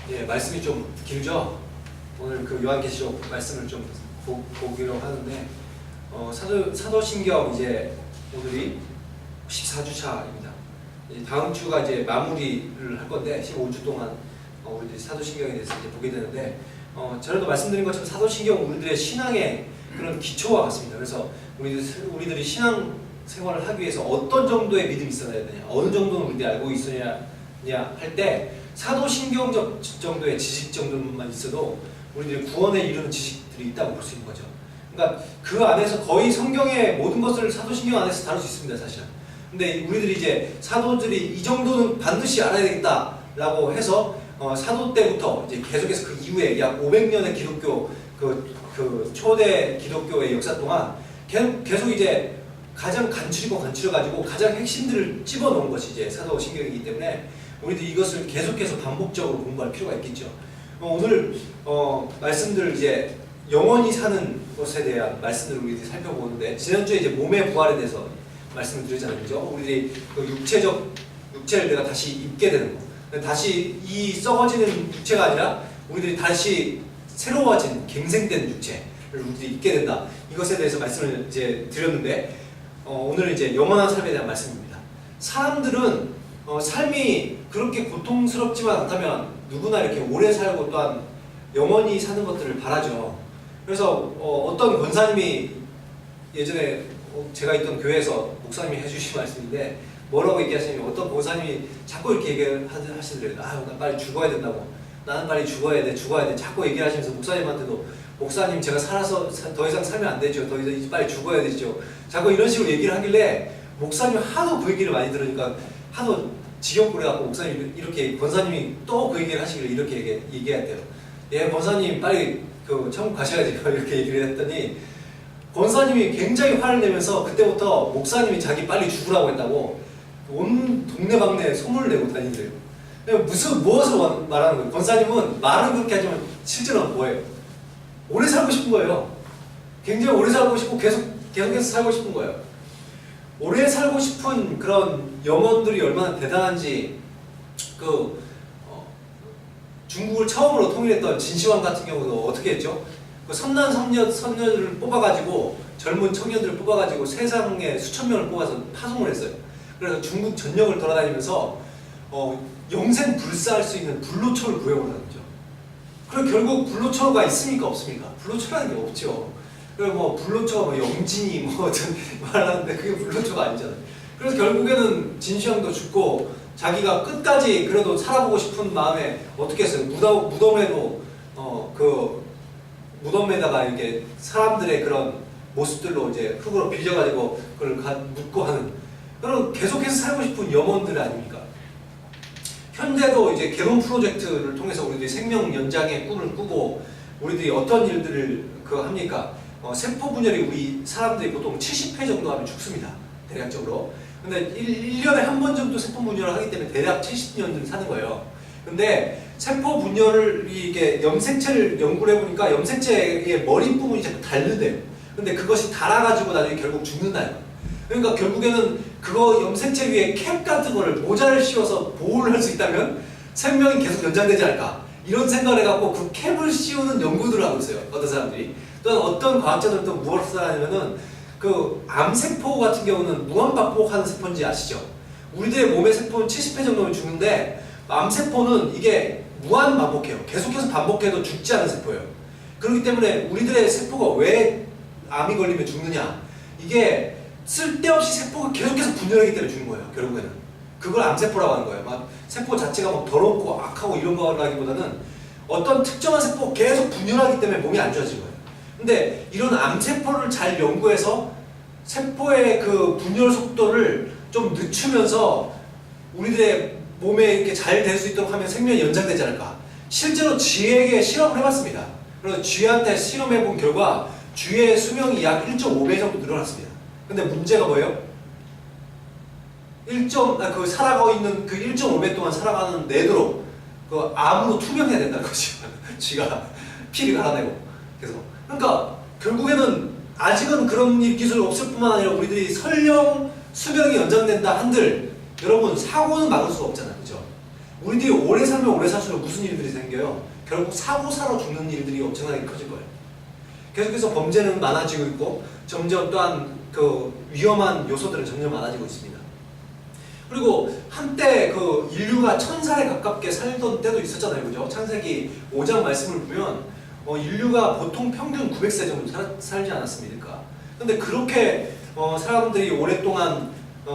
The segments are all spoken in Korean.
예, 말씀이 좀 길죠? 오늘 그 요한계시록 말씀을 좀 보기로 하는데 사도신경 이제 오늘이 14주차입니다. 다음 주가 이제 마무리를 할 건데 15주 동안 우리들이 사도신경에 대해서 이제 보게 되는데 전에도 말씀드린 것처럼 사도신경 우리들의 신앙의 그런 기초와 같습니다. 그래서 우리들이 신앙 생활을 하기 위해서 어떤 정도의 믿음이 있어야 되냐, 어느 정도는 우리들이 알고 있어야 할 때 사도신경적 정도의 지식 정도만 있어도 우리들이 구원에 이르는 지식들이 있다고 볼 수 있는 거죠. 그러니까 그 안에서 거의 성경의 모든 것을 사도신경 안에서 다룰 수 있습니다, 사실은. 근데 우리들이 이제 사도들이 이 정도는 반드시 알아야 되겠다라고 해서 사도 때부터 이제 계속해서 그 이후에 약 500년의 기독교 그 초대 기독교의 역사 동안 계속 이제 가장 간추려가지고 가장 핵심들을 집어넣은 것이 이제 사도신경이기 때문에 우리들이 이것을 계속해서 반복적으로 공부할 필요가 있겠죠. 오늘 말씀들 이제 영원히 사는 것에 대한 말씀들을 우리들이 살펴보는데 지난주에 이제 몸의 부활에 대해서 말씀을 드렸잖아요, 그죠? 우리들이 그 육체를 내가 다시 입게 되는 거, 다시 이 썩어지는 육체가 아니라 우리들이 다시 새로워진 갱생된 육체를 우리들이 입게 된다. 이것에 대해서 말씀을 이제 드렸는데 오늘 이제 영원한 삶에 대한 말씀입니다. 사람들은 삶이 그렇게 고통스럽지만 않다면 누구나 이렇게 오래 살고 또한 영원히 사는 것들을 바라죠. 그래서 어떤 권사님이 예전에 제가 있던 교회에서 목사님이 해주신 말씀인데 뭐라고 얘기하시냐면 어떤 권사님이 자꾸 이렇게 얘기를 하시더래요. 나 빨리 죽어야 된다고. 나는 빨리 죽어야 돼. 자꾸 얘기를 하시면서 목사님한테도 목사님 제가 살아서 더 이상 살면 안 되죠. 더 이상 빨리 죽어야 되죠. 자꾸 이런 식으로 얘기를 하길래 목사님 하도 그 얘기를 많이 들으니까 하도 지겹고래갖고 목사님 이렇게 권사님이 또 그 얘기를 하시길래 이렇게 얘기했대요. 예, 권사님 빨리 그 천국 가셔야지 이렇게 얘기를 했더니 권사님이 굉장히 화를 내면서 그때부터 목사님이 자기 빨리 죽으라고 했다고 온 동네방네 소문을 내고 다니더래요. 무엇을 말하는 거예요? 권사님은 말은 그렇게 하지만 실제로는 뭐예요? 오래 살고 싶은 거예요. 굉장히 오래 살고 싶고 계속해서 살고 싶은 거예요. 오래 살고 싶은 그런 영혼들이 얼마나 대단한지 중국을 처음으로 통일했던 진시황 같은 경우도 어떻게 했죠? 그 선남 선녀들을 뽑아가지고 젊은 청년들을 뽑아가지고 세상에 수천 명을 뽑아서 파송을 했어요. 그래서 중국 전역을 돌아다니면서 영생 불사할 수 있는 불로초를 구해오라는 거죠. 그리고 결국 불로초가 있습니까 없습니까? 불로초라는 게 없죠. 그리고 뭐 불로초가 영진이 말하는데 그게 불로초가 아니잖아요. 그래서 결국에는 진시황도 죽고 자기가 끝까지 그래도 살아보고 싶은 마음에 어떻게 했어요? 무덤에도 무덤에다가 이렇게 사람들의 그런 모습들로 이제 흙으로 빌려가지고 그걸 묻고 하는 그런 계속해서 살고 싶은 영혼들 아닙니까? 현재도 이제 개론 프로젝트를 통해서 우리들이 생명 연장의 꿈을 꾸고 우리들이 어떤 일들을 합니까? 세포 분열이 우리 사람들이 보통 70회 정도 하면 죽습니다. 대략적으로. 근데 1년에 한 번 정도 세포 분열을 하기 때문에 대략 70년을 사는 거예요. 근데 세포 분열을 이게 염색체를 연구를 해보니까 염색체의 머리 부분이 자꾸 닳는데요. 근데 그것이 닳아가지고 나중에 결국 죽는다요. 그러니까 결국에는 그거 염색체 위에 캡 같은 거를 모자를 씌워서 보호를 할 수 있다면 생명이 계속 연장되지 않을까 이런 생각을 해갖고 그 캡을 씌우는 연구들을 하고 있어요. 어떤 사람들이. 또한 어떤 과학자들은 또 무엇을 하냐면은 그 암세포 같은 경우는 무한반복하는 세포인지 아시죠? 우리들의 몸의 세포는 70회 정도면 죽는데 암세포는 이게 무한반복해요. 계속해서 반복해도 죽지 않은 세포예요. 그렇기 때문에 우리들의 세포가 왜 암이 걸리면 죽느냐 이게 쓸데없이 세포가 계속해서 분열하기 때문에 죽는 거예요. 결국에는 그걸 암세포라고 하는 거예요. 막 세포 자체가 막 더럽고 악하고 이런 거라기보다는 어떤 특정한 세포가 계속 분열하기 때문에 몸이 안 좋아지는 거예요. 근데 이런 암세포를 잘 연구해서 세포의 그 분열 속도를 좀 늦추면서 우리들의 몸에 이렇게 잘 될 수 있도록 하면 생명이 연장되지 않을까. 실제로 쥐에게 실험을 해봤습니다. 그래서 쥐한테 실험해본 결과 쥐의 수명이 약 1.5배 정도 늘어났습니다. 근데 문제가 뭐예요? 살아가고 있는 그 1.5배 동안 살아가는 내도록 그 암으로 투명해야 된다는 것이죠. 쥐가 피를 갈아내고. 그러니까 결국에는 아직은 그런 기술이 없을 뿐만 아니라 우리들이 설령 수명이 연장된다 한들 여러분 사고는 막을 수가 없잖아요. 그죠? 우리들이 오래 살면 오래 살수록 무슨 일들이 생겨요? 결국 사고 사러 죽는 일들이 엄청나게 커질 거예요. 계속해서 범죄는 많아지고 있고 점점 또한 그 위험한 요소들은 점점 많아지고 있습니다. 그리고 한때 그 인류가 1000살에 가깝게 살던 때도 있었잖아요. 그죠? 창세기 5장 말씀을 보면 인류가 보통 평균 900세 정도 살지 않았습니까? 근데 그렇게 사람들이 오랫동안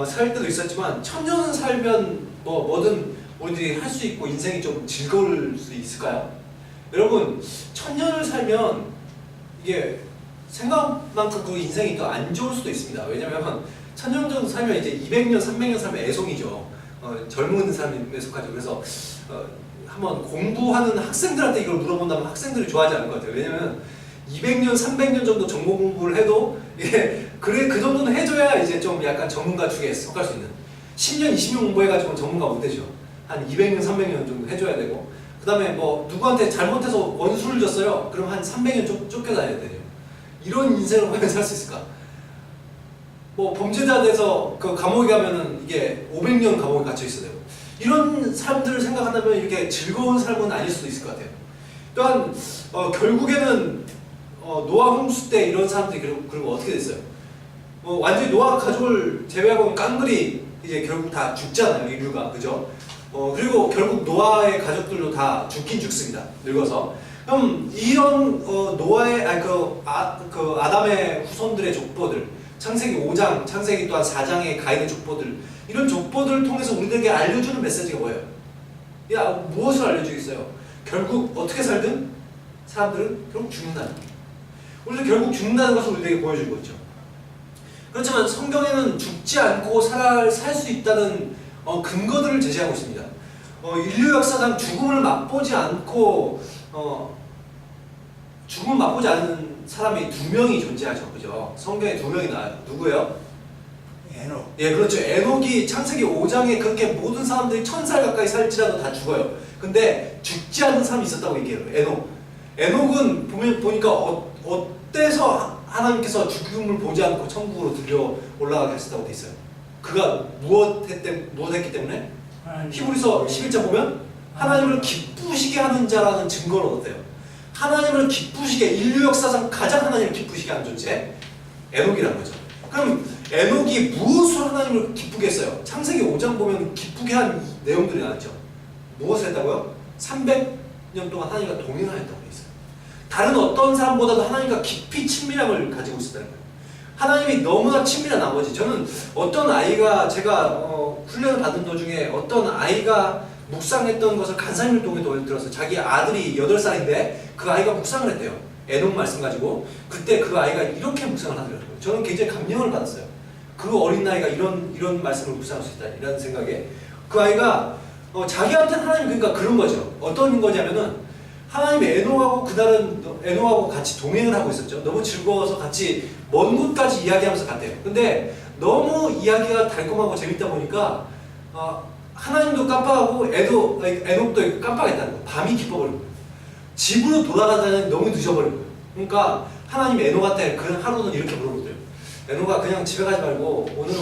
살 때도 있었지만 1000년은 살면 뭐든 우리들이 할 수 있고 인생이 좀 즐거울 수 있을까요? 여러분 1000년을 살면 이게 생각만큼 그 인생이 더 안 좋을 수도 있습니다. 왜냐면 1000년 정도 살면 이제 200년, 300년 살면 애송이죠. 젊은 사람에 속하죠. 그래서 한번 공부하는 학생들한테 이걸 물어본다면 학생들이 좋아하지 않을 것 같아요. 왜냐면 200년, 300년 정도 전공 공부를 해도 이게 그래 그 정도는 해줘야 이제 좀 약간 전문가 축에 속할 수 있는 10년, 20년 공부해가지고 전문가 못 되죠. 한 200년, 300년 정도 해줘야 되고 그 다음에 뭐 누구한테 잘못해서 원수를 줬어요. 그럼 한 300년 쫓겨다녀야 돼요. 이런 인생을 과연 살 수 있을까? 뭐 범죄자 돼서 그 감옥에 가면은 이게 500년 감옥에 갇혀 있어야 되고 이런 사람들을 생각한다면 이렇게 즐거운 삶은 아닐 수도 있을 것 같아요. 또한 결국에는 노아 홍수 때 이런 사람들이 그리고 어떻게 됐어요? 완전히 노아 가족을 제외하고 깡그리 이제 결국 다 죽잖아요. 인류가 그죠? 그리고 결국 노아의 가족들도 다 죽긴 죽습니다. 늙어서. 그럼 이런 노아의 그 아담의 후손들의 족보들, 창세기 5장, 창세기 또한 4장의 가인의 족보들, 이런 족보들을 통해서 우리들에게 알려주는 메시지가 뭐예요? 야, 무엇을 알려주겠어요? 결국 어떻게 살든 사람들은 결국 죽는다는 거예요. 우리들 결국 죽는다는 것을 우리들에게 보여주고 있죠. 그렇지만 성경에는 죽지 않고 살 수 있다는 근거들을 제시하고 있습니다. 인류 역사상 죽음을 맛보지 않고 죽음을 맛보지 않은 사람이 2명이 존재하죠. 그죠? 성경에 2명이 나와요. 누구예요? 에녹. 예, 그렇죠. 에녹이 창세기 5장에 그렇게 모든 사람들이 1000살 가까이 살지라도 다 죽어요. 근데 죽지 않는 사람이 있었다고 얘기해요. 에녹은 보니까 어때서 하나님께서 죽음을 보지 않고 천국으로 들려 올라가게 하셨다고 돼 있어요. 그가 무엇했기 때문에? 히브리서 11장 보면 하나님을 기쁘시게 하는 자라는 증거를 얻었대요. 하나님을 기쁘시게, 인류 역사상 가장 하나님을 기쁘시게 하는 존재, 에녹이라는 거죠. 그럼 에녹이 무엇으로 하나님을 기쁘게 했어요? 창세기 5장 보면 기쁘게 한 내용들이 나왔죠. 무엇을 했다고요? 300년 동안 하나님과 동행하였다고 돼 있어요. 다른 어떤 사람보다도 하나님과 깊이 친밀함을 가지고 있었다는 거예요. 하나님이 너무나 친밀한 나머지, 저는 어떤 아이가 제가 훈련을 받는 도중에 어떤 아이가 묵상했던 것을 간사님을 통해 들어서 자기 아들이 8살인데 그 아이가 묵상을 했대요. 에녹 말씀 가지고. 그때 그 아이가 이렇게 묵상을 하더라고요. 저는 굉장히 감명을 받았어요. 그 어린 나이가 이런 말씀을 묵상할 수 있다 이라는 생각에 그 아이가 자기한테 하나님 그러니까 그런 거죠. 어떤 거냐면은 하나님이 에녹하고 그날은 에녹하고 같이 동행을 하고 있었죠. 너무 즐거워서 같이 먼 곳까지 이야기하면서 갔대요. 근데 너무 이야기가 달콤하고 재밌다 보니까 하나님도 깜빡하고 에녹도 깜빡했다는 거예요. 밤이 깊어버린 거예요. 집으로 돌아가다니 너무 늦어버린 거예요. 그러니까 하나님이 에녹한테 그 하루는 이렇게 물어보더래요. 에녹아 그냥 집에 가지 말고 오늘은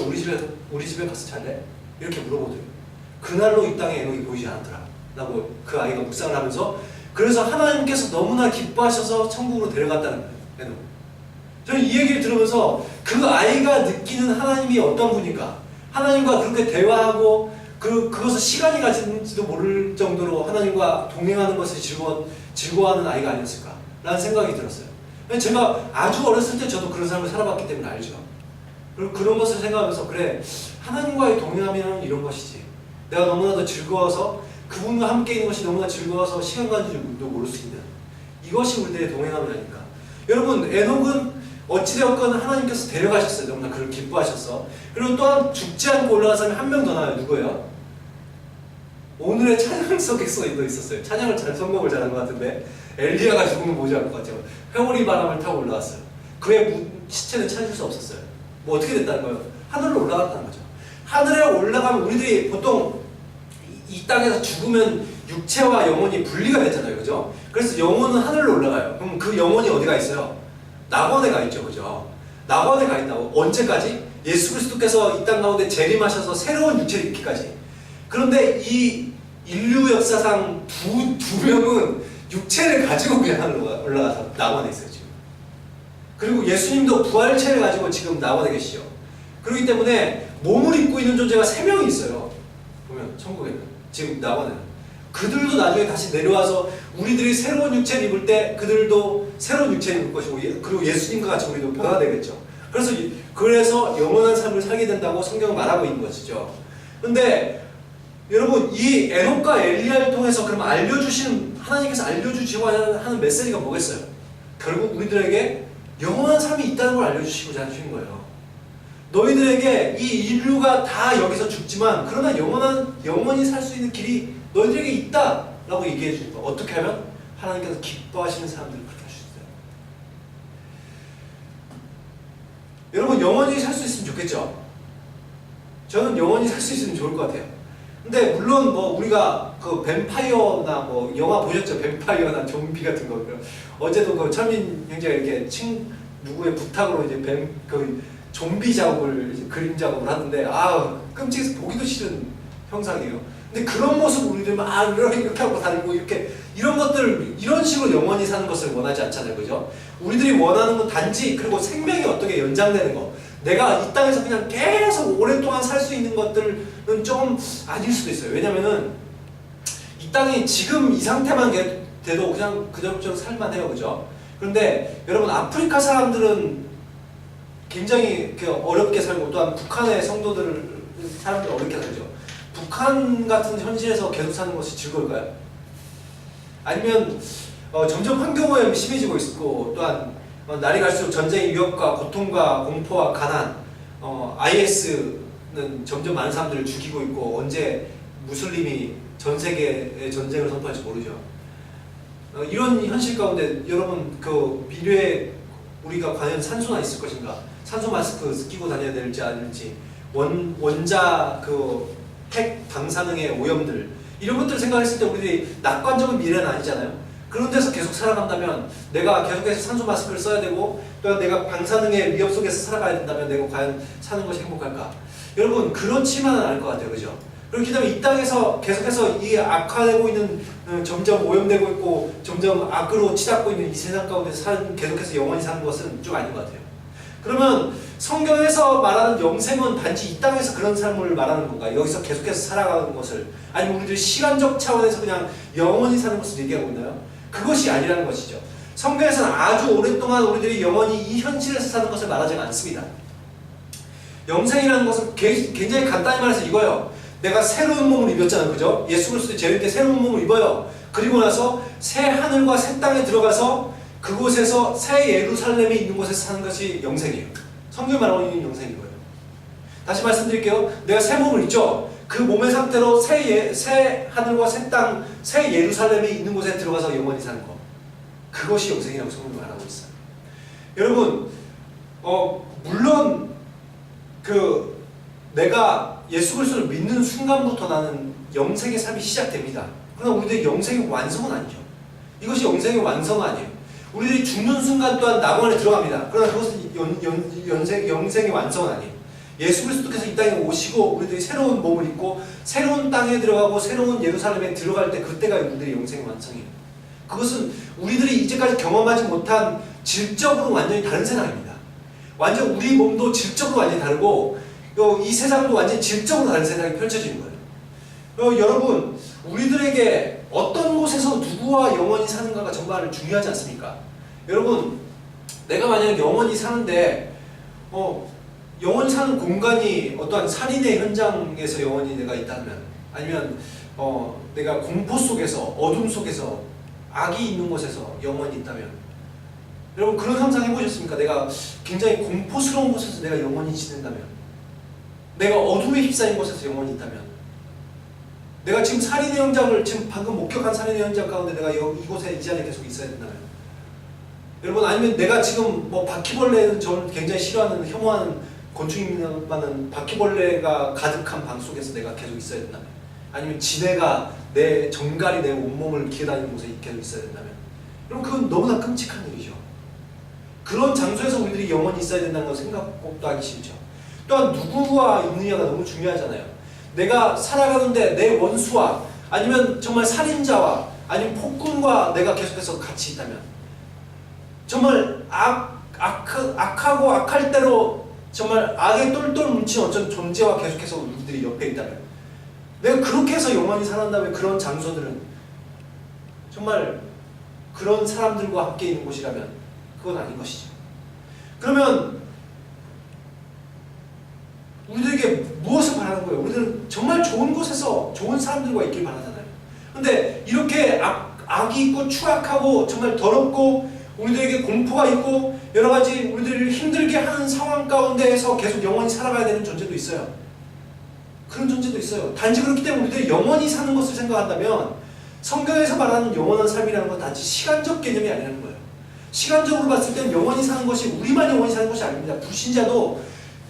우리 집에 가서 잘래? 이렇게 물어보더래요. 그날로 이 땅에 에녹이 보이지 않았더라 라고 그 아이가 묵상을 하면서 그래서 하나님께서 너무나 기뻐하셔서 천국으로 데려갔다는 거예요. 에녹. 저는 이 얘기를 들으면서 그 아이가 느끼는 하나님이 어떤 분인가, 하나님과 그렇게 대화하고 그것을 시간이 가지는지도 모를 정도로 하나님과 동행하는 것을 즐거워하는 아이가 아니었을까 라는 생각이 들었어요. 제가 아주 어렸을 때 저도 그런 삶을 살아봤기 때문에 알죠. 그리고 그런 것을 생각하면서 그래, 하나님과의 동행하면 이런 것이지. 내가 너무나도 즐거워서 그분과 함께 있는 것이 너무나 즐거워서 시간 가는 줄도 모를 수 있는 이것이 우리들의 동행함이 아닐까. 여러분, 에녹은 어찌되었건 하나님께서 데려가셨어요. 너무나 그를 기뻐하셨어. 그리고 또한 죽지 않고 올라간 사람이 한 명 더 나와요. 누구예요? 오늘의 찬양 속에서도 있었어요. 찬양을 선곡을 잘한 것 같은데 엘리야가 죽으면 보지 않을 것 같아요. 회오리 바람을 타고 올라왔어요. 그의 시체는 찾을 수 없었어요. 뭐 어떻게 됐다는 거예요? 하늘로 올라갔다는 거죠. 하늘에 올라가면 우리들이 보통 이 땅에서 죽으면 육체와 영혼이 분리가 되잖아요. 그죠? 그래서 영혼은 하늘로 올라가요. 그럼 그 영혼이 어디가 있어요? 낙원에 가 있죠. 그죠? 낙원에 가 있다고. 언제까지? 예수 그리스도께서 이 땅 가운데 재림하셔서 새로운 육체를 입기까지. 그런데 이 인류 역사상 두 명은 육체를 가지고 그냥 하늘로 올라가서 낙원에 있어요 지금. 그리고 예수님도 부활체를 가지고 지금 낙원에 계시죠. 그렇기 때문에 몸을 입고 있는 존재가 3명이 있어요. 보면 천국에는 지금 낙원에는 그들도 나중에 다시 내려와서 우리들이 새로운 육체를 입을 때 그들도 새로운 육체를 입을 것이고 그리고 예수님과 같이 우리도 변화되겠죠. 그래서 영원한 삶을 살게 된다고 성경은 말하고 있는 것이죠. 근데 여러분 이 에녹과 엘리야를 통해서 그럼 알려주시는 하나님께서 알려주시고 하는 메시지가 뭐겠어요? 결국 우리들에게 영원한 삶이 있다는 걸 알려주시고자 하시는 거예요. 너희들에게 이 인류가 다 여기서 죽지만 그러나 영원히 살 수 있는 길이 너희들에게 있다 라고 얘기해 주는 거예요. 어떻게 하면? 하나님께서 기뻐하시는 사람들을 그렇게 하셨어요. 여러분 영원히 살 수 있으면 좋겠죠? 저는 영원히 살 수 있으면 좋을 것 같아요. 근데 물론 뭐 우리가 그 뱀파이어나 뭐 영화 보셨죠? 뱀파이어나 좀비 같은 거. 어제도 그 철민 형제가 이렇게 누구의 부탁으로 이제 그 좀비 작업을 이제 그림 작업을 하는데 끔찍해서 보기도 싫은 형상이에요. 근데 그런 모습 우리들 막 이렇게 하고 다니고 이렇게 이런 것들 이런 식으로 영원히 사는 것을 원하지 않잖아요, 그죠? 우리들이 원하는 건 단지 그리고 생명이 어떻게 연장되는 거. 내가 이 땅에서 그냥 계속 오랫동안 살 수 있는 것들은 좀 아닐 수도 있어요. 왜냐면은 이 땅이 지금 이 상태만 돼도 그냥 그저저 살만해요, 그죠? 그런데 여러분 아프리카 사람들은 굉장히 어렵게 살고 또한 북한의 사람들 어렵게 살죠. 북한 같은 현실에서 계속 사는 것이 즐거울까요? 아니면 점점 환경오염이 심해지고 있고 또한 날이 갈수록 전쟁의 위협과 고통과 공포와 가난, IS는 점점 많은 사람들을 죽이고 있고 언제 무슬림이 전 세계의 전쟁을 선포할지 모르죠. 이런 현실 가운데 여러분 그 미래에 우리가 과연 산소나 있을 것인가? 산소 마스크 끼고 다녀야 될지 아닐지 원자 핵 방사능의 오염들 이런 것들을 생각했을 때 우리들이 낙관적인 미래는 아니잖아요. 그런 데서 계속 살아간다면 내가 계속해서 산소 마스크를 써야 되고 또 내가 방사능의 위협 속에서 살아가야 된다면 내가 과연 사는 것이 행복할까? 여러분 그렇지만은 않을 것 같아요, 그죠? 그렇기 때문에 이 땅에서 계속해서 이 악화되고 있는 점점 오염되고 있고 점점 악으로 치닫고 있는 이 세상 가운데 계속해서 영원히 사는 것은 좀 아닌 것 같아요. 그러면 성경에서 말하는 영생은 단지 이 땅에서 그런 삶을 말하는 건가? 여기서 계속해서 살아가는 것을 아니면 우리들이 시간적 차원에서 그냥 영원히 사는 것을 얘기하고 있나요? 그것이 아니라는 것이죠. 성경에서는 아주 오랫동안 우리들이 영원히 이 현실에서 사는 것을 말하지 않습니다. 영생이라는 것은 굉장히 간단히 말해서 이거예요. 내가 새로운 몸을 입었잖아요, 그죠? 예수 그리스도 재림 때 새로운 몸을 입어요. 그리고 나서 새 하늘과 새 땅에 들어가서 그곳에서 새 예루살렘에 있는 곳에서 사는 것이 영생이에요. 성경이 말하고 있는 영생인 거예요. 다시 말씀드릴게요. 내가 새 몸을 입죠. 그 몸의 상태로 새 하늘과 새 땅, 새 예루살렘에 있는 곳에 들어가서 영원히 사는 것. 그것이 영생이라고 성경이 말하고 있어요. 여러분, 물론 내가 예수 그리스도를 믿는 순간부터 나는 영생의 삶이 시작됩니다. 그러나 우리들의 영생의 완성은 아니죠. 이것이 영생의 완성은 아니에요. 우리들이 죽는 순간 또한 낙원에 들어갑니다. 그러나 그것은 영생의 완성은 아니에요. 예수 그리스도께서 이 땅에 오시고 우리들이 새로운 몸을 입고 새로운 땅에 들어가고 새로운 예루살렘에 들어갈 때 그때가 우리들의 영생의 완성이에요. 그것은 우리들이 이제까지 경험하지 못한 질적으로 완전히 다른 세상입니다. 완전 우리 몸도 질적으로 완전히 다르고 이 세상도 완전히 질적으로 다른 세상이 펼쳐지는 거예요. 여러분 우리들에게 어떤 곳에서 누구와 영원히 사는가가 정말 중요하지 않습니까? 여러분 내가 만약에 영원히 사는데 영원히 사는 공간이 어떠한 살인의 현장에서 영원히 내가 있다면 아니면 내가 공포 속에서 어둠 속에서 악이 있는 곳에서 영원히 있다면 여러분 그런 상상 해보셨습니까? 내가 굉장히 공포스러운 곳에서 내가 영원히 지낸다면 내가 어둠에 휩싸인 곳에서 영원히 있다면 내가 지금 살인의 현장을 지금 방금 목격한 살인의 현장 가운데 내가 이곳에 이 자리에 계속 있어야 된다면 여러분 아니면 내가 지금 바퀴벌레는 저는 굉장히 싫어하는 혐오하는 곤충입니다만은 바퀴벌레가 가득한 방 속에서 내가 계속 있어야 된다면 아니면 지네가 내 정갈이 내 온몸을 기어다니는 곳에 계속 있어야 된다면 여러분 그건 너무나 끔찍한 일이죠. 그런 장소에서 우리들이 영원히 있어야 된다는 걸 생각도 하기 싫죠. 또한 누구와 있느냐가 너무 중요하잖아요. 내가 살아가는데 내 원수와 아니면 정말 살인자와 아니면 폭군과 내가 계속해서 같이 있다면, 정말 악하고 악할 대로 정말 악에 똘똘 뭉친 어떤 존재와 계속해서 우리들이 옆에 있다면, 내가 그렇게 해서 영원히 살아난다면 그런 장소들은 정말 그런 사람들과 함께 있는 곳이라면 그건 아닌 것이죠. 그러면 우리들에게 무엇을 바라는 거예요? 우리들은 정말 좋은 곳에서 좋은 사람들과 있길 바라잖아요. 근데 이렇게 악이 있고 추악하고 정말 더럽고 우리들에게 공포가 있고 여러 가지 우리들을 힘들게 하는 상황 가운데에서 계속 영원히 살아가야 되는 존재도 있어요. 그런 존재도 있어요. 단지 그렇기 때문에 우리들이 영원히 사는 것을 생각한다면 성경에서 말하는 영원한 삶이라는 건 단지 시간적 개념이 아니라는 거예요. 시간적으로 봤을 때는 영원히 사는 것이 우리만 영원히 사는 것이 아닙니다. 불신자도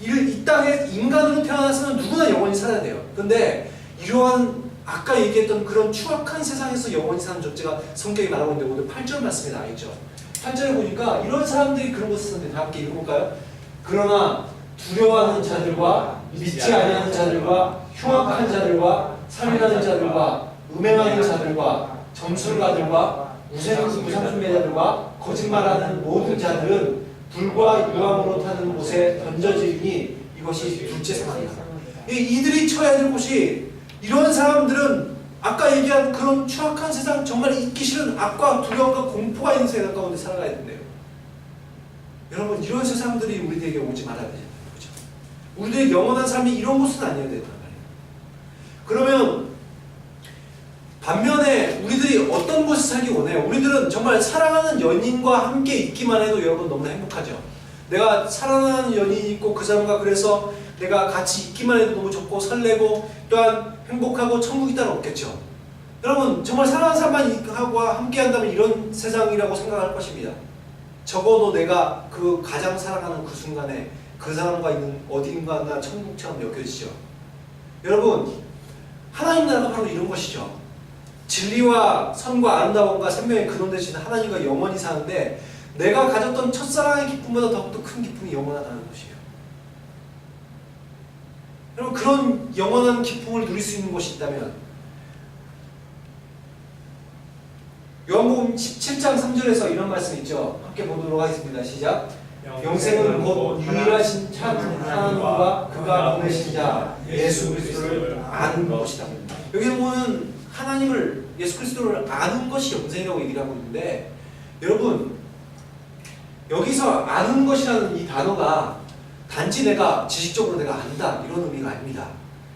이 땅에 인간으로 태어났으면 누구나 영원히 살아야 돼요. 근데 이러한 아까 얘기했던 그런 추악한 세상에서 영원히 사는 존재가 성경이 말하고 있는데 오늘 8절 말씀에 나와 있죠. 8절에 보니까 이런 사람들이 그런 곳에 있었는데 다 함께 읽어볼까요? 그러나 두려워하는 자들과 믿지 아니하는 자들과 흉악한 자들과 살인하는 자들과 음행하는 자들과 점술가들과 우상숭배자들과 거짓말하는 모든 자들은 불과 유황으로 타는 곳에 던져지니 이것이 둘째 사망이다. 이들이 처해야 될 곳이, 이런 사람들은 아까 얘기한 그런 추악한 세상, 정말 있기 싫은 악과 두려움과 공포가 있는 세상 가운데 살아가야 된대요. 여러분, 이런 세상들이 우리들에게 오지 말아야 되잖아요. 그렇죠? 우리들의 영원한 삶이 이런 곳은 아니어야 된단 말이에요. 그러면 반면에 우리들이 어떤 곳에 살기 원해요? 우리들은 정말 사랑하는 연인과 함께 있기만 해도 여러분 너무나 행복하죠. 내가 사랑하는 연인이 있고 그 사람과 그래서 내가 같이 있기만 해도 너무 좋고 설레고 또한 행복하고 천국이 따로 없겠죠. 여러분, 정말 사랑하는 사람과 함께 한다면 이런 세상이라고 생각할 것입니다. 적어도 내가 그 가장 사랑하는 그 순간에 그 사람과 있는 어딘가나 천국처럼 여겨지죠. 여러분, 하나님 나라가 바로 이런 것이죠. 진리와 선과 아름다움과 생명의 근원 되신 하나님과 영원히 사는데, 내가 가졌던 첫사랑의 기쁨보다 더욱더 큰 기쁨이 영원하다는 것이에요. 여러분, 그런 영원한 기쁨을 누릴 수 있는 곳이 있다면, 요한복음 17장 3절에서 이런 말씀 있죠. 함께 보도록 하겠습니다. 시작. 영생은 곧 유일하신 참 하나님과 그가 보내신 자 예수 그리스도를 아는 것이다. 여기 보면 하나님을, 예수 그리스도를 아는 것이 영생이라고 얘기를 하고 있는데, 여러분, 여기서 아는 것이라는 이 단어가 단지 내가 지식적으로 내가 안다 이런 의미가 아닙니다.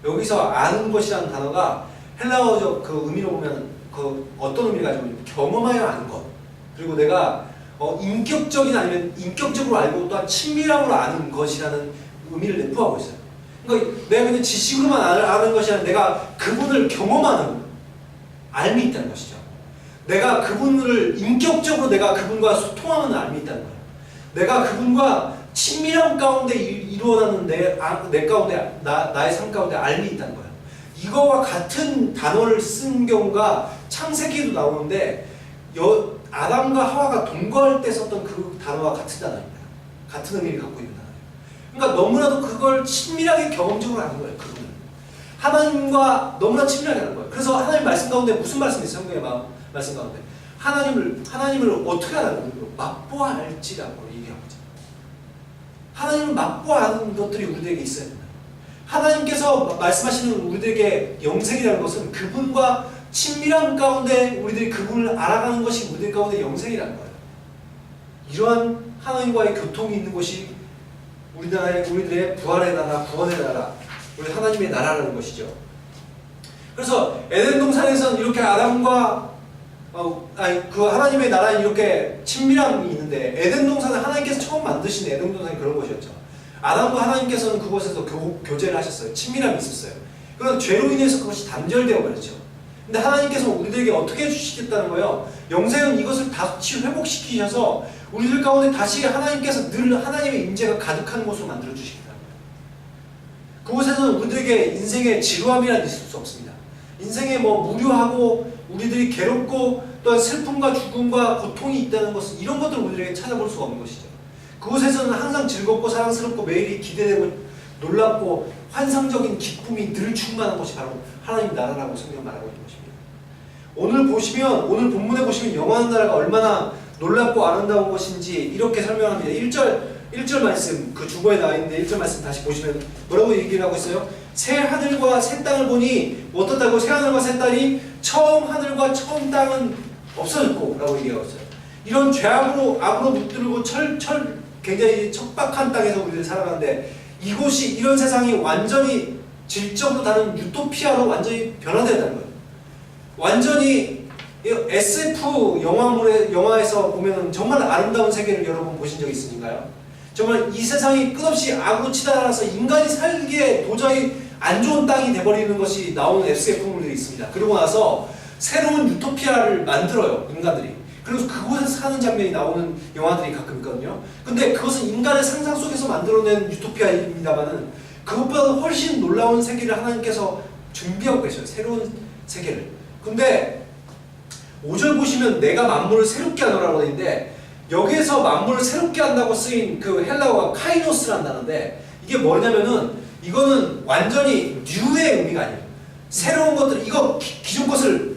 여기서 아는 것이라는 단어가 헬라어적 그 의미로 보면 그 어떤 의미를 가지고 있냐면 경험하여 아는 것, 그리고 내가 인격적인 아니면 인격적으로 알고 또한 친밀함으로 아는 것이라는 의미를 내포하고 있어요. 그러니까 내가 그냥 지식으로만 아는 것이 아니라 내가 그분을 경험하는 알미 있다는 것이죠. 내가 그분을 인격적으로 내가 그분과 소통하는 알미 있다는 거예요. 내가 그분과 친밀함 가운데 이루어나는 내 가운데 나의 삶 가운데 알미 있다는 거예요. 이거와 같은 단어를 쓴 경우가 창세기에도 나오는데 아담과 하와가 동거할 때 썼던 그 단어와 같은 단어입니다. 같은 의미를 갖고 있는 단어예요. 그러니까 너무나도 그걸 친밀하게 경험적으로 아는 거예요. 그분은 하나님과 너무나 친밀하게 아는 거예요. 그래서 하나님 말씀 가운데 무슨 말씀이 있어요? 성경의 말씀 가운데 하나님을 어떻게 알아요? 맛보아 알지라고 얘기하고 있죠. 하나님을 맛보아 아는 것들이 우리에게 있어야 된다. 하나님께서 말씀하시는 우리들에게 영생이라는 것은 그분과 친밀한 가운데 우리들이 그분을 알아가는 것이 우리들 가운데 영생이라는 거예요. 이러한 하나님과의 교통이 있는 것이 우리들의 부활의 나라, 구원의 나라, 우리 하나님의 나라라는 것이죠. 그래서 에덴 동산에서는 이렇게 아담과 그 하나님의 나라에 이렇게 친밀함이 있는데, 에덴 동산은 하나님께서 처음 만드신 에덴 동산이 그런 것이었죠. 아담과 하나님께서는 그곳에서 교제를 하셨어요. 친밀함이 있었어요. 그런데 죄로 인해서 그것이 단절되어 버렸죠. 근데 하나님께서 우리들에게 어떻게 해주시겠다는 거예요? 영생은 이것을 다시 회복시키셔서 우리들 가운데 다시 하나님께서 늘 하나님의 임재가 가득한 곳으로 만들어 주시겠다는 거예요. 그곳에서는 우리들에게 인생의 지루함이란 있을 수 없습니다. 인생에 무료하고 우리들이 괴롭고 또한 슬픔과 죽음과 고통이 있다는 것은 이런 것들을 우리들에게 찾아볼 수가 없는 것이죠. 그곳에서는 항상 즐겁고 사랑스럽고 매일이 기대되고 놀랍고 환상적인 기쁨이 늘 충만한 것이 바로 하나님 나라라고 성경은 말하고 있는 것입니다. 오늘 본문에 보시면 영원한 나라가 얼마나 놀랍고 아름다운 것인지 이렇게 설명합니다. 1절 말씀, 그 주보에 나와 있는데 1절 말씀 다시 보시면 뭐라고 얘기를 하고 있어요? 새 하늘과 새 땅을 보니 어떻다고? 새 하늘과 새 땅이 처음 하늘과 처음 땅은 없어졌고 라고 얘기하고 있어요. 이런 죄악으로 붙들고 굉장히 척박한 땅에서 우리들이 살아가는데 이곳이, 이런 세상이 완전히 질적으로 다른 유토피아로 완전히 변화되었다는 거예요. 완전히 SF 영화에서 보면 정말 아름다운 세계를 여러분 보신 적 있으신가요? 정말 이 세상이 끝없이 악으로 치달아서 인간이 살기에 도저히 안 좋은 땅이 돼버리는 것이 나오는 SF물들이 있습니다. 그러고 나서 새로운 유토피아를 만들어요, 인간들이. 그리고 그곳에서 사는 장면이 나오는 영화들이 가끔 있거든요. 근데 그것은 인간의 상상 속에서 만들어낸 유토피아입니다만은 그것보다 훨씬 놀라운 세계를 하나님께서 준비하고 계셔요. 새로운 세계를. 근데 5절 보시면 내가 만물을 새롭게 하노라고 되어 있는데 여기에서 만물을 새롭게 한다고 쓰인 그 헬라어가 카이노스라는 단어인데 이게 뭐냐면은 이거는 완전히 뉴의 의미가 아니에요. 새로운 것들, 이거 기존 것을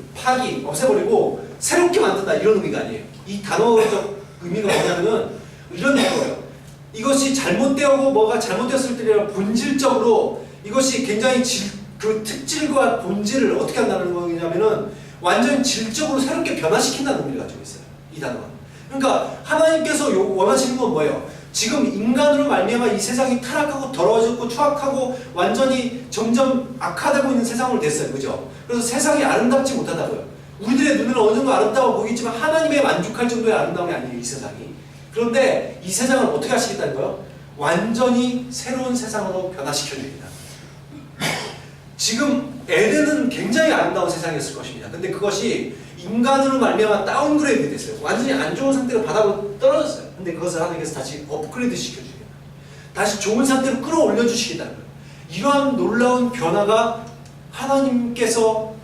없애버리고 새롭게 만든다 이런 의미가 아니에요. 이 단어적 의미가 뭐냐면은 이런 거예요. 이것이 잘못되고 뭐가 잘못되었을 때는 본질적으로 이것이 굉장히 그 특질과 본질을 어떻게 한다는 거냐면은 완전 질적으로 새롭게 변화시킨다는 의미를 가지고 있어요. 이 단어가. 그러니까 하나님께서 원하시는 건 뭐예요? 지금 인간으로 말미암아 이 세상이 타락하고 더러워졌고 추악하고 완전히 점점 악화되고 있는 세상으로 됐어요. 그죠? 그래서 세상이 아름답지 못하다고요. 우리들의 눈에는 어느 정도 아름다워 보이지만 하나님의 만족할 정도의 아름다움이 아니에요. 이 세상이. 그런데 이 세상을 어떻게 하시겠다는 거예요? 완전히 새로운 세상으로 변화시켜줍니다. 지금 에덴은 굉장히 아름다운 세상이었을 것입니다. 근데 그것이 인간으로 말미암아 다운그레이드 됐어요. 완전히 안 좋은 상태로 바닥으로 떨어졌어요. 근데 그것을 하나님께서 다시 업그레이드 시켜주겠다. 다시 좋은 상태로 끌어올려 주시겠다는 거예요. 이러한 놀라운 변화가 하나님께서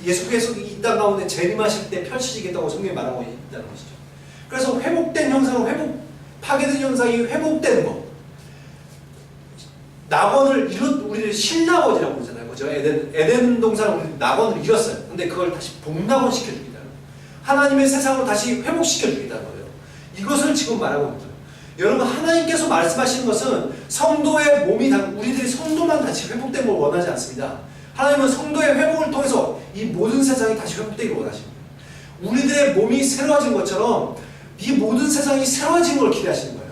예수께서 이 땅 가운데 재림하실 때 펼쳐지겠다고 성경에 말하고 있다는 것이죠. 그래서 회복된 형상으로 파괴된 형상이 회복되는 것. 낙원을 우리를 신낙원이라고 부르잖아요. 그죠? 에덴 동산을 우리 낙원을 잃었어요. 근데 그걸 다시 복낙원 시켜주겠다는 거예요. 하나님의 세상으로 다시 회복시켜주겠다는 거예요. 이것을 지금 말하고 있는 거예요. 여러분, 하나님께서 말씀하시는 것은 성도의 몸이 우리들이 성도만 다시 회복된 걸 원하지 않습니다. 하나님은 성도의 회복을 통해서 이 모든 세상이 다시 회복되기를 원하십니다. 우리들의 몸이 새로워진 것처럼 이 모든 세상이 새로워진 걸 기대하시는 거예요.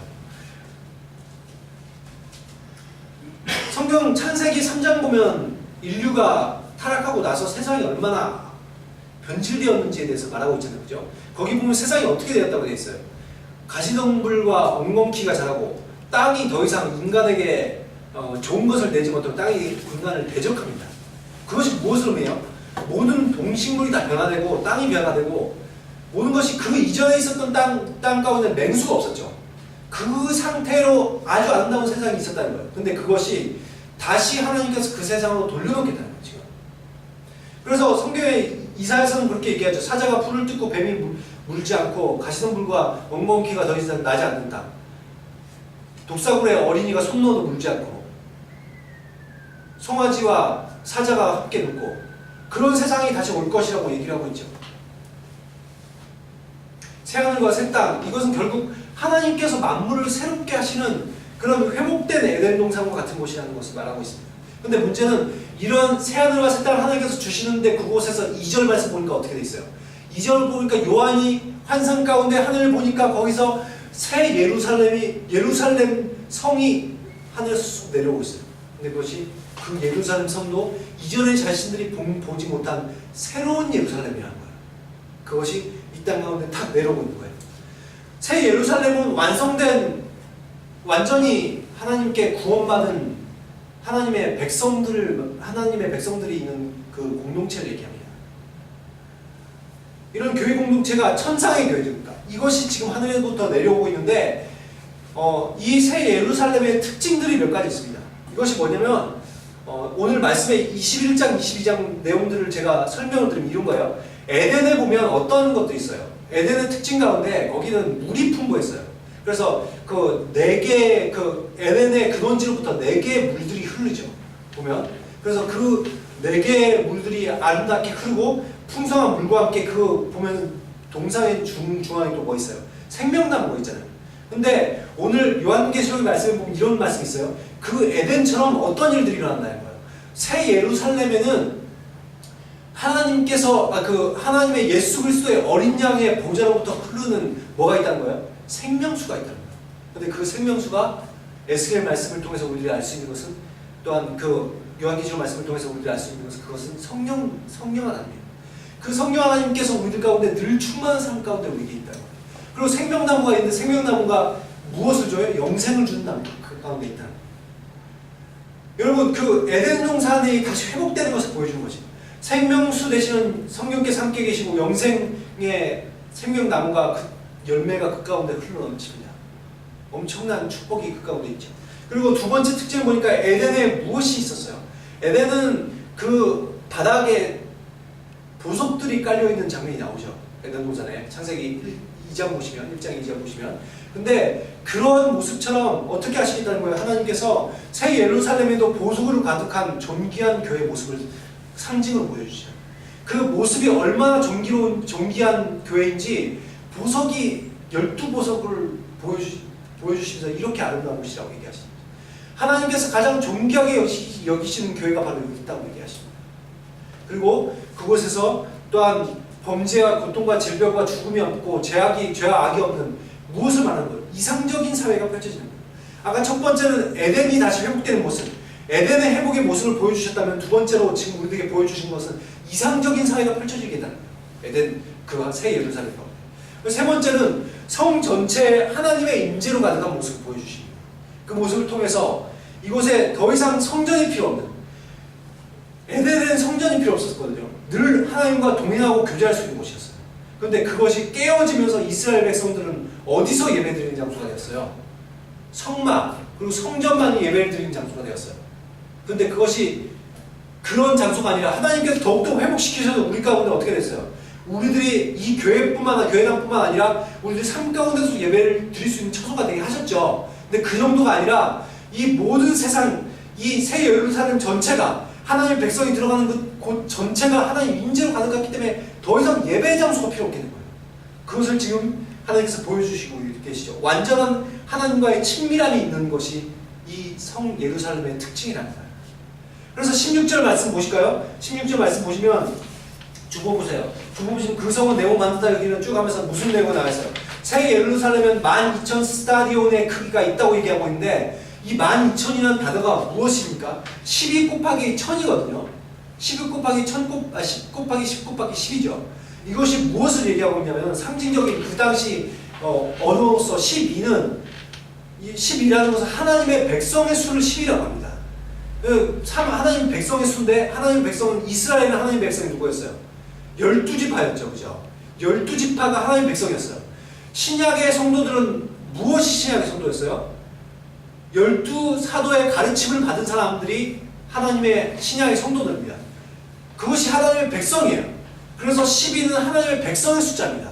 성경 창세기 3장 보면 인류가 타락하고 나서 세상이 얼마나 변질되었는지에 대해서 말하고 있잖아요. 그죠? 거기 보면 세상이 어떻게 되었다고 되어 있어요. 가시덤불과 엉겅퀴가 자라고 땅이 더 이상 인간에게 좋은 것을 내지 못하고 땅이 인간을 대적합니다. 그것이 무엇을 의미해요? 모든 동식물이 다 변화되고 땅이 변화되고 모든 것이 그 이전에 있었던 땅 가운데 맹수가 없었죠. 그 상태로 아주 아름다운 세상이 있었다는 거예요. 근데 그것이 다시 하나님께서 그 세상으로 돌려놓겠다는 거예요. 지금. 그래서 성경에 이사야서는 그렇게 얘기하죠. 사자가 풀을 뜯고 뱀이 물지 않고 가시덤불과 엉겅퀴가 더 이상 나지 않는 땅. 독사굴에 어린이가 손 넣어도 물지 않고 송아지와 사자가 함께 눕고 그런 세상이 다시 올 것이라고 얘기를 하고 있죠. 새하늘과 새 땅, 이것은 결국 하나님께서 만물을 새롭게 하시는 그런 회복된 에덴 동산과 같은 곳이라는 것을 말하고 있습니다. 근데 문제는 이런 새하늘과 새 땅을 하나님께서 주시는데 그곳에서 2절 말씀 보니까 어떻게 돼 있어요? 2절 보니까 요한이 환상 가운데 하늘을 보니까 거기서 새 예루살렘 성이 하늘에서 쑥 내려오고 있어요. 근데 그것이 그 예루살렘 성도 이전에 자신들이 보지 못한 새로운 예루살렘이라는 거예요. 그것이 이 땅 가운데 탁 내려오고 있는 거예요. 새 예루살렘은 완전히 하나님께 구원받은 하나님의 백성들이 있는 그 공동체를 얘기합니다. 이런 교회 공동체가 천상의 교회입니다. 이것이 지금 하늘에부터 내려오고 있는데 이 새 예루살렘의 특징들이 몇 가지 있습니다. 이것이 뭐냐면 오늘 말씀의 21장, 22장 내용들을 제가 설명을 드리면 이런 거예요. 에덴에 보면 어떤 것도 있어요. 에덴의 특징 가운데 거기는 물이 풍부했어요. 그래서 그 4개 에덴의 근원지로부터 4개의 물들이 흐르죠. 보면. 그래서 그 4개의 물들이 아름답게 흐르고 풍성한 물과 함께 그 보면 동상의 중앙에 또 뭐 있어요? 생명나무가 있잖아요. 근데 오늘 요한계시록 말씀에 보면 이런 말씀이 있어요. 그 에덴처럼 어떤 일들이 일어난다는 거예요. 새 예루살렘에는 하나님께서 하나님의 예수 그리스도의 어린 양의 보좌로부터 흐르는 뭐가 있다는 거예요? 생명수가 있다는 거예요. 근데 그 생명수가 에스겔 말씀을 통해서 우리들이 알 수 있는 것은, 또한 그 요한계시록 말씀을 통해서 우리들이 알 수 있는 것은, 그것은 성령 하나님이에요. 그 성령 하나님께서 우리들 가운데 늘 충만한 삶 가운데 우리에게 있다는 거예요. 그리고 생명나무가 있는데 생명나무가 무엇을 줘요? 영생을 주는 나무 그 가운데 있다는 거예요. 여러분, 그 에덴 동산이 다시 회복되는 것을 보여주는 거지. 생명수 되시는 성령께서 함께 계시고 영생의 생명나무가 그 열매가 그 가운데 흘러넘칩니다. 엄청난 축복이 그 가운데 있죠. 그리고 두 번째 특징을 보니까 에덴에 무엇이 있었어요? 에덴은 그 바닥에 보석들이 깔려있는 장면이 나오죠. 에덴 동산에 창세기 1장 2장 보시면. 근데 그런 모습처럼 어떻게 하시겠다는 거예요? 하나님께서 새 예루살렘에도 보석으로 가득한 존귀한 교회의 모습을 상징으로 보여주시죠. 그 모습이 얼마나 존귀한 교회인지 보석이 12보석을 보여주시면서 이렇게 아름다운 곳이라고 얘기하십니다. 하나님께서 가장 존귀하게 여기시는 교회가 바로 여기 있다고 얘기하십니다. 그리고 그곳에서 또한 범죄와 고통과 질병과 죽음이 없고 죄와 악이 없는 무엇을 말하는 거예요? 이상적인 사회가 펼쳐지는 거예요. 아까 첫 번째는 에덴이 다시 회복되는 모습, 에덴의 회복의 모습을 보여주셨다면, 두 번째로 지금 우리에게 보여주신 것은 이상적인 사회가 펼쳐지겠다는 거예요. 에덴 그 새 예루살렘 가운데. 세 번째는 성 전체에 하나님의 임재로 가득한 모습을 보여주십니다. 그 모습을 통해서 이곳에 더 이상 성전이 필요 없는, 에덴에는 성전이 필요 없었거든요. 늘 하나님과 동행하고 교제할 수 있는 곳이었어요. 그런데 그것이 깨어지면서 이스라엘 백성들은 어디서 예배드리는 장소가 되었어요? 성막, 그리고 성전만이 예배를 드리는 장소가 되었어요. 그런데 그것이 그런 장소가 아니라 하나님께서 더욱더 회복시키셔서 우리 가운데 어떻게 됐어요? 우리들이 이 교회당뿐만 아니라 우리들 삶 가운데서 예배를 드릴 수 있는 처소가 되게 하셨죠. 근데 그 정도가 아니라 이 모든 세상, 이 새 예루살렘 전체가 하나님의 백성이 들어가는 곳 전체가 하나님 임재로 가득했기 때문에 더 이상 예배 장소가 필요 없게 된 거예요. 그것을 지금 하나님께서 보여주시고 계시죠. 완전한 하나님과의 친밀함이 있는 것이 이 성 예루살렘의 특징이랍니다. 그래서 16절 말씀 보실까요? 16절 말씀 보시면 주보 보세요. 주보 보시면 그 성은 네모 만드다 여기는 쭉 하면서 무슨 내용이 나와있어요? 새 예루살렘은 12,000 스타디온의 크기가 있다고 얘기하고 있는데, 이 12,000이라는 단어가 무엇입니까? 12 곱하기 1000이거든요. 12 곱하기 10 곱하기 10 곱하기 10이죠. 이것이 무엇을 얘기하고 있냐면, 상징적인 그 당시 언어로서 12는, 12라는 것은 하나님의 백성의 수를 10이라고 합니다. 하나님 백성의 수인데, 하나님 백성은, 이스라엘은 하나님 백성이 누구였어요? 12지파였죠. 그죠? 12지파가 하나님 백성이었어요. 신약의 성도들은 무엇이 신약의 성도였어요? 12사도의 가르침을 받은 사람들이 하나님의 신약의 성도들입니다. 그것이 하나님의 백성이에요. 그래서 12는 하나님의 백성의 숫자입니다.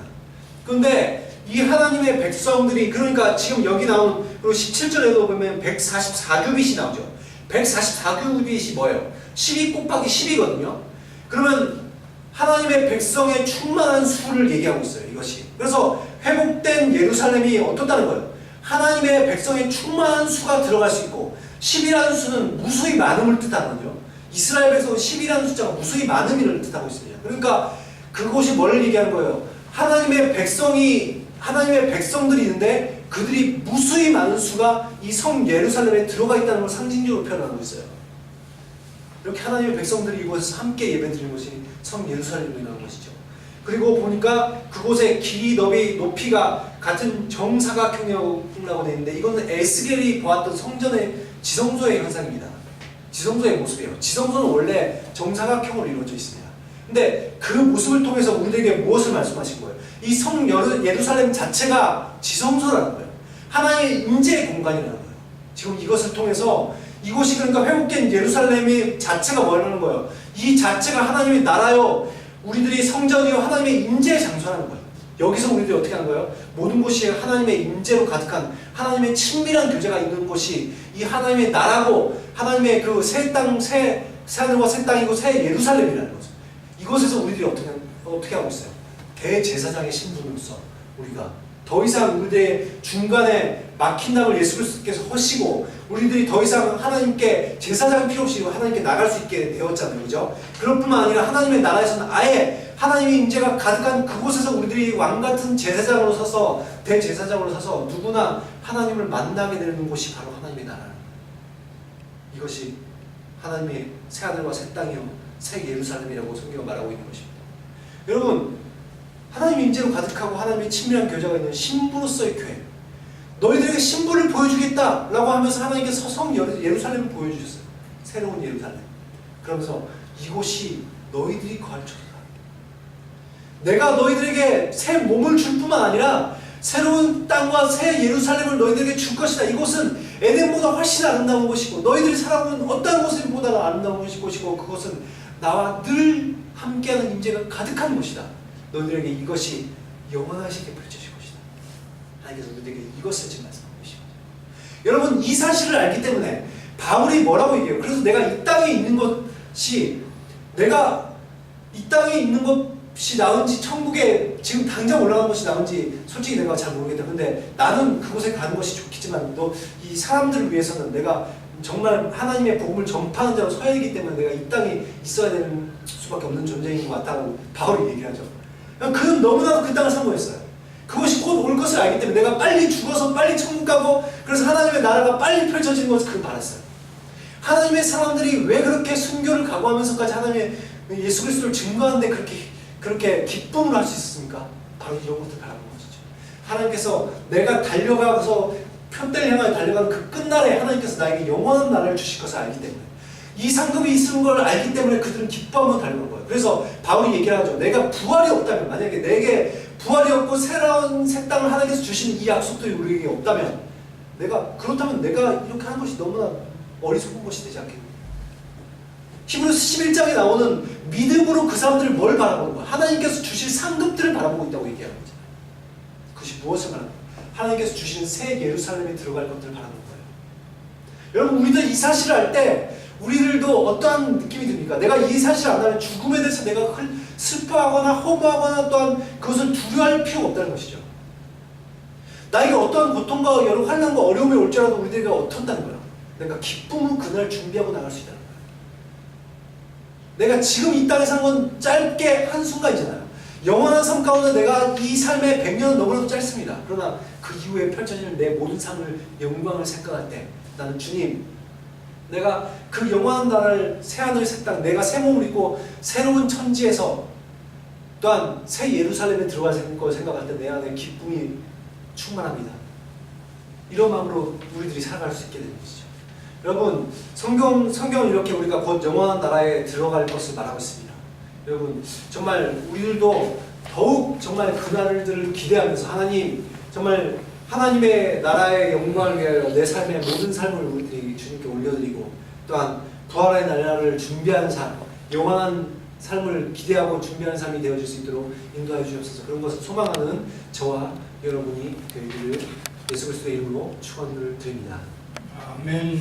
그런데 이 하나님의 백성들이, 그러니까 지금 여기 나온, 그리고 17절에도 보면 144규빗이 나오죠. 144규빗이 뭐예요? 12 곱하기 10이거든요. 그러면 하나님의 백성의 충만한 수를 얘기하고 있어요. 이것이. 그래서 회복된 예루살렘이 어떻다는 거예요? 하나님의 백성의 충만한 수가 들어갈 수 있고, 10이라는 수는 무수히 많음을 뜻하거든요. 이스라엘 백성은 10이라는 숫자가 무수히 많음을 뜻하고 있습니다. 그러니까 그것이 뭘 얘기하는 거예요? 하나님의 백성들이 있는데 그들이 무수히 많은 수가 이 성 예루살렘에 들어가 있다는 걸 상징적으로 표현하고 있어요. 이렇게 하나님의 백성들이 이곳에서 함께 예배드리는 것이 성 예루살렘이라는 것이죠. 그리고 보니까 그곳의 길이, 높이가 같은 정사각형이라고 되어 있는데, 이거는 에스겔이 보았던 성전의 지성소의 현상입니다. 지성소의 모습이에요. 지성소는 원래 정사각형으로 이루어져 있습니다. 근데 그 모습을 통해서 우리에게 무엇을 말씀하신 거예요? 이 성 예루살렘 자체가 지성소라는 거예요. 하나의 임재의 공간이라는 거예요. 지금 이것을 통해서, 이곳이 그러니까 회복된 예루살렘의 자체가 뭐라는 거예요? 이 자체가 하나님의 나라요, 우리들이 성전이요 하나님의 임재의 장소라는 거예요. 여기서 우리들이 어떻게 하는 거예요? 모든 곳이 하나님의 임재로 가득한, 하나님의 친밀한 교제가 있는 곳이 이 하나님의 나라고, 하나님의 그 새 땅, 새 하늘과 새 땅이고 새 예루살렘이라는 거죠. 이곳에서 우리들이 어떻게 하는 거예요? 어떻게 하고 있어요? 대제사장의 신분으로서 우리가 더 이상 우리들의 중간에 막힌 담을 예수 그리스도께서 허시고 우리들이 더 이상 하나님께 제사장 필요 없이 하나님께 나갈 수 있게 되었잖아요. 그죠? 그럴 뿐만 아니라 하나님의 나라에서는 아예 하나님의 임재가 가득한 그곳에서 우리들이 왕같은 제사장으로 서서 대제사장으로 서서 누구나 하나님을 만나게 되는 곳이 바로 하나님의 나라. 이것이 하나님의 새하늘과 새 땅이요 새 예루살렘이라고 성경은 말하고 있는 것입니다. 여러분, 하나님의 임재로 가득하고 하나님의 친밀한 교제가 있는 신부로서의 교회, 너희들에게 신부를 보여주겠다라고 하면서 하나님께서 성 예루살렘을 보여주셨어요. 새로운 예루살렘. 그러면서 이곳이 너희들이 거할 처소다. 내가 너희들에게 새 몸을 줄 뿐만 아니라 새로운 땅과 새 예루살렘을 너희들에게 줄 것이다. 이곳은 에덴보다 훨씬 아름다운 곳이고 너희들이 살아오는 어떤 곳보다 아름다운 곳이고 그것은 나와 늘 함께하는 임재가 가득한 곳이다. 너희들에게 이것이 영원하시게 펼쳐질 것이다. 하나님께서 우리에게 이것을 지금 말씀하고 계십니다. 여러분, 이 사실을 알기 때문에 바울이 뭐라고 얘기해요? 그래서 내가 이 땅에 있는 것이 내가 이 땅에 있는 것이 나은지 천국에 지금 당장 올라가는 것이 나은지 솔직히 내가 잘 모르겠다. 근데 나는 그곳에 가는 것이 좋겠지만 또 이 사람들을 위해서는 내가 정말 하나님의 복음을 전파하는 자로 서야 되기 때문에 내가 이 땅에 있어야 되는 수밖에 없는 존재인 것 같다고 바울이 얘기하죠. 그는 너무나도 그 땅을 사모했어요. 그것이 곧 올 것을 알기 때문에 내가 빨리 죽어서 빨리 천국 가고 그래서 하나님의 나라가 빨리 펼쳐지는 것을 그는 바랐어요. 하나님의 사람들이 왜 그렇게 순교를 각오하면서까지 하나님의 예수 그리스도를 증거하는데 그렇게 기쁨을 할 수 있었습니까? 바로 이런 것들 바라본 것이죠. 하나님께서 내가 달려가서 편대를 향하여 달려가는 그 끝날에 하나님께서 나에게 영원한 나라를 주실 것을 알기 때문에 이 상급이 있는 걸 알기 때문에 그들은 기뻐하며 달려간 거예요. 그래서 바울이 얘기를 하죠. 내가 부활이 없다면, 만약에 내게 부활이 없고 새로운 새 땅을 하나님께서 주시는 이 약속들이 우리에게 없다면 그렇다면 내가 이렇게 하는 것이 너무나 어리석은 것이 되지 않겠니? 히브리서 11장에 나오는 믿음으로 그 사람들을 뭘 바라보는 거야? 하나님께서 주실 상급들을 바라보고 있다고 얘기하는 거잖아요. 그것이 무엇을 말하는 거야? 하나님께서 주시는 새 예루살렘에 들어갈 것들을 바라는 거예요. 여러분, 우리도 이 사실을 알 때 우리들도 어떠한 느낌이 듭니까? 내가 이 사실을 안다면 죽음에 대해서 내가 슬퍼하거나 허무하거나 또한 그것을 두려워할 필요가 없다는 것이죠. 나에게 어떠한 고통과 여러 환난과 어려움이 올지라도 우리들에게 어떻다는 거야? 내가 기쁨으로 그날 준비하고 나갈 수 있다는 거야. 내가 지금 이 땅에 산 건 짧게 한순간이잖아요. 영원한 삶 가운데 내가 이 삶의 100년은 너무나도 짧습니다. 그러나 그 이후에 펼쳐지는 내 모든 삶을 영광을 생각할 때 나는 주님, 내가 그 영원한 나라를 새하늘 새 땅, 내가 새 몸을 입고 새로운 천지에서 또한 새 예루살렘에 들어갈 걸 생각할 때 내 안에 기쁨이 충만합니다. 이런 마음으로 우리들이 살아갈 수 있게 되는 것이죠. 여러분, 성경은 이렇게 우리가 곧 영원한 나라에 들어갈 것을 말하고 있습니다. 여러분, 정말 우리들도 더욱 정말 그날들을 기대하면서 하나님, 정말 하나님의 나라의 영광을 위하여 내 삶의 모든 삶을 우리들이 주님께 올려드리고 또한 부활의 나라를 준비하는 삶, 영원한 삶을 기대하고 준비하는 삶이 되어질 수 있도록 인도하여 주옵소서. 그런 것을 소망하는 저와 여러분이 되기를 예수 그리스도의 이름으로 축원을 드립니다. 아멘.